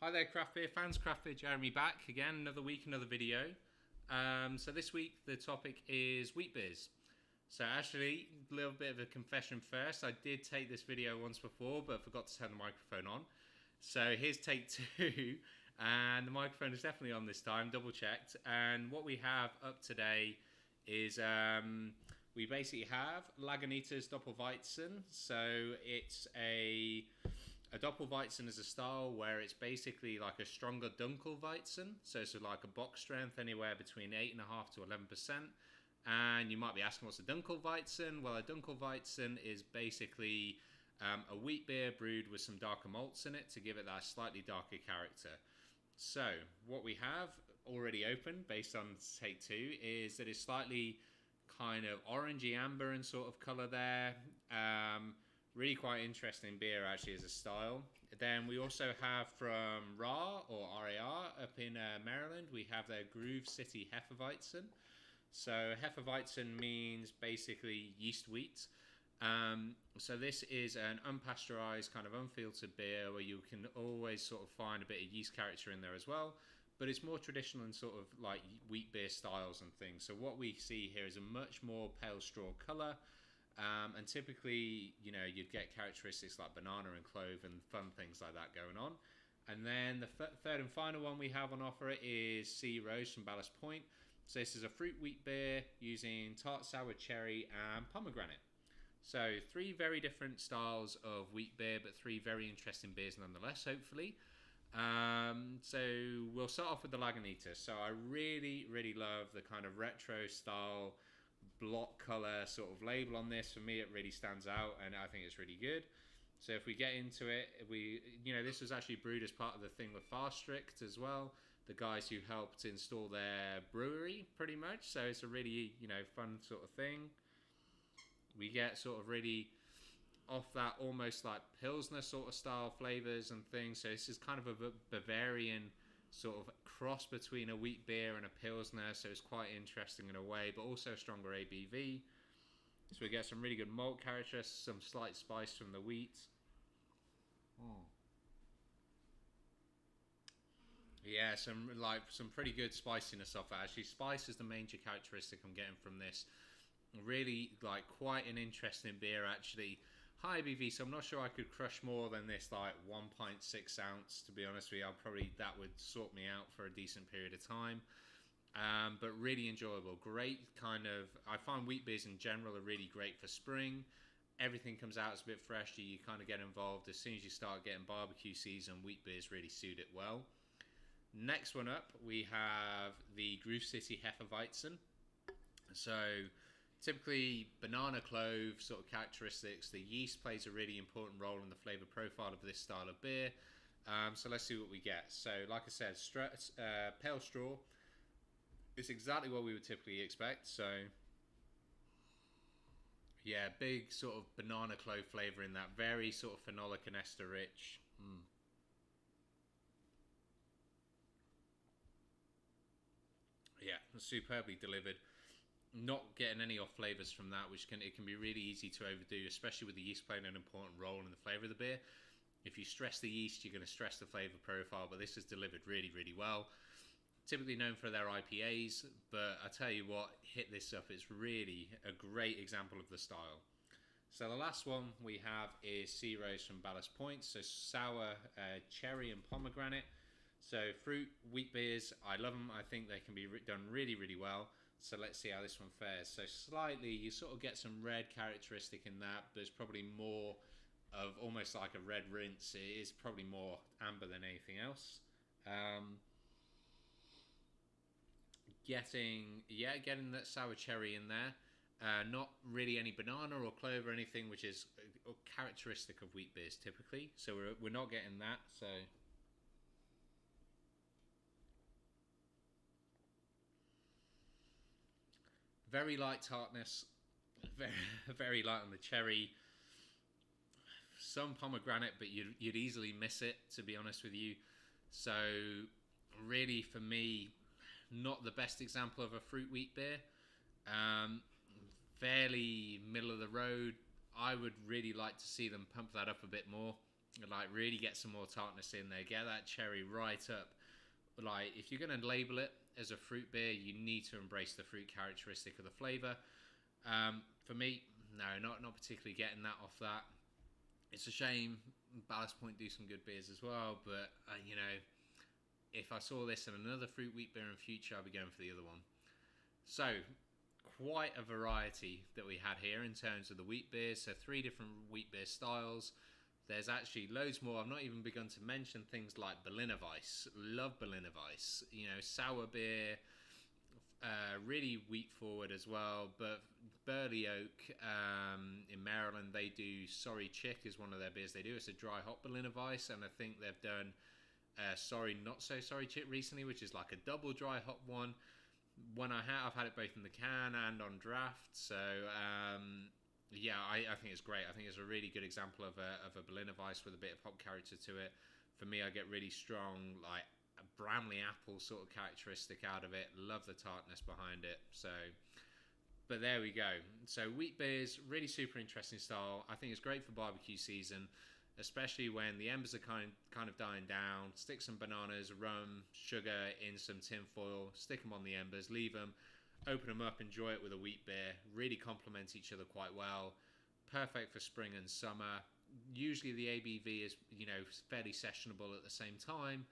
Hi there, craft beer fans. Craft beer Jeremy back again. Another week, another video. So this week the topic is wheat beers. So actually, a little bit of a confession first. I did take this video once before, but forgot to turn the microphone on. So here's take two, and the microphone is definitely on this time. Double checked. And what we have up today is we basically have Lagunitas Doppel Weizen. So it's a Doppel Weizen is a style where it's basically like a stronger Dunkel Weizen. So it's like a box strength anywhere between 8.5 to 11%. And you might be asking, what's a Dunkel Weizen? Well, a Dunkel Weizen is basically a wheat beer brewed with some darker malts in it to give it that slightly darker character. So what we have already opened based on take two is that it's slightly kind of orangey amber in sort of colour there. Really quite interesting beer actually as a style. Then we also have from RAR or RAR up in Maryland, we have their Groove City Hefeweizen. So Hefeweizen means basically yeast wheat. So this is an unpasteurized kind of unfiltered beer where you can always sort of find a bit of yeast character in there as well. But it's more traditional in sort of like wheat beer styles and things. So what we see here is a much more pale straw colour. And typically, you know, you'd get characteristics like banana and clove and fun things like that going on. And then the third and final one we have on offer is Sea Rose from Ballast Point. So this is a fruit wheat beer using tart sour cherry and pomegranate. So three very different styles of wheat beer, but three very interesting beers nonetheless, hopefully. So we'll start off with the Lagunitas. So I really love the kind of retro style block color sort of label on this. For me, it really stands out and I think it's really good. So if we get into it, this was actually brewed as part of the thing with Fast Strict as well, the guys who helped install their brewery pretty much. So it's a really, fun sort of thing. We get sort of really off that almost like Pilsner sort of style flavors and things. So this is kind of a Bavarian sort of cross between a wheat beer and a Pilsner, so it's quite interesting in a way, but also stronger ABV. So we get some really good malt character, some slight spice from the wheat. Yeah, some pretty good spiciness off it. Actually, spice is the major characteristic I'm getting from this. Really like quite an interesting beer actually. High ABV, so I'm not sure I could crush more than this like 1.6 ounce, to be honest with you. That would sort me out for a decent period of time. But really enjoyable. Great kind of, I find wheat beers in general are really great for spring. Everything comes out as a bit fresh. You kind of get involved as soon as you start getting barbecue season. Wheat beers really suit it well. Next one up, we have the Groove City Hefeweizen. So typically banana clove sort of characteristics. The yeast plays a really important role in the flavor profile of this style of beer. So let's see what we get. So like I said, pale straw. It's exactly what we would typically expect. So yeah, big sort of banana clove flavor in that. Very sort of phenolic and ester rich. Yeah, superbly delivered. Not getting any off flavors from that, which it can be really easy to overdo, especially with the yeast playing an important role in the flavor of the beer. If you stress the yeast, you're going to stress the flavor profile, but this is delivered really well. Typically known for their IPAs, but I tell you what, hit this up. It's really a great example of the style. So the last one we have is Sea Rose from Ballast Point. So sour cherry and pomegranate. So fruit wheat beers, I love them. I think they can be done really well. So let's see how this one fares. So slightly, you sort of get some red characteristic in that, but it's probably more of almost like a red rinse. It is probably more amber than anything else. Getting that sour cherry in there. Not really any banana or clove or anything, which is characteristic of wheat beers typically. So we're not getting that. So very light tartness, very light on the cherry. Some pomegranate, but you'd easily miss it, to be honest with you. So really, for me, not the best example of a fruit wheat beer. Fairly middle of the road. I would really like to see them pump that up a bit more. like really get some more tartness in there, get that cherry right up. Like if you're going to label it as a fruit beer, you need to embrace the fruit characteristic of the flavor. For me, no, not particularly getting that off that. It's a shame. Ballast Point do some good beers as well, but if I saw this in another fruit wheat beer in future, I'd be going for the other one. So quite a variety that we had here in terms of the wheat beers. So 3 different wheat beer styles. There's actually loads more. I've not even begun to mention things like Berliner Weiss. Love Berliner Weiss. Sour beer, really wheat forward as well. But Burley Oak in Maryland, they do Sorry Chick is one of their beers they do. It's a dry hop Berliner Weiss, and I think they've done Sorry Not So Sorry Chick recently, which is like a double dry hop one. I've had it both in the can and on draft. So I think it's great. I think it's a really good example of a Berliner Weiss with a bit of hop character to it. For me, I get really strong, like a Bramley apple sort of characteristic out of it. Love the tartness behind it. So, but there we go. So wheat beers, really super interesting style. I think it's great for barbecue season, especially when the embers are kind of dying down. Stick some bananas, rum, sugar in some tin foil, stick them on the embers, leave them, open them up, enjoy it with a wheat beer. Really complement each other quite well. Perfect for spring and summer. Usually the ABV is, fairly sessionable at the same time.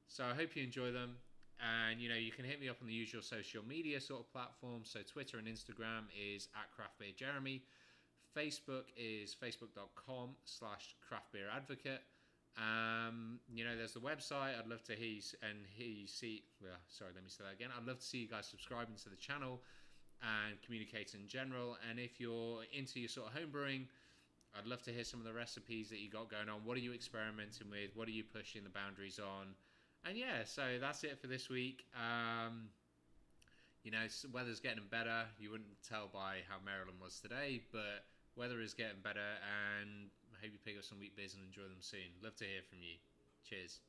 So I hope you enjoy them. And, you can hit me up on the usual social media sort of platforms. So Twitter and Instagram is @craftbeerjeremy. Facebook is facebook.com/craftbeeradvocate. There's the website. I'd love to hear you see. Well, sorry, let me say that again. I'd love to see you guys subscribing to the channel and communicate in general. And if you're into your sort of home brewing, I'd love to hear some of the recipes that you got going on. What are you experimenting with? What are you pushing the boundaries on? And yeah, so that's it for this week. Weather's getting better. You wouldn't tell by how Maryland was today, but weather is getting better, and I hope you pick up some wheat beers and enjoy them soon. Love to hear from you. Cheers.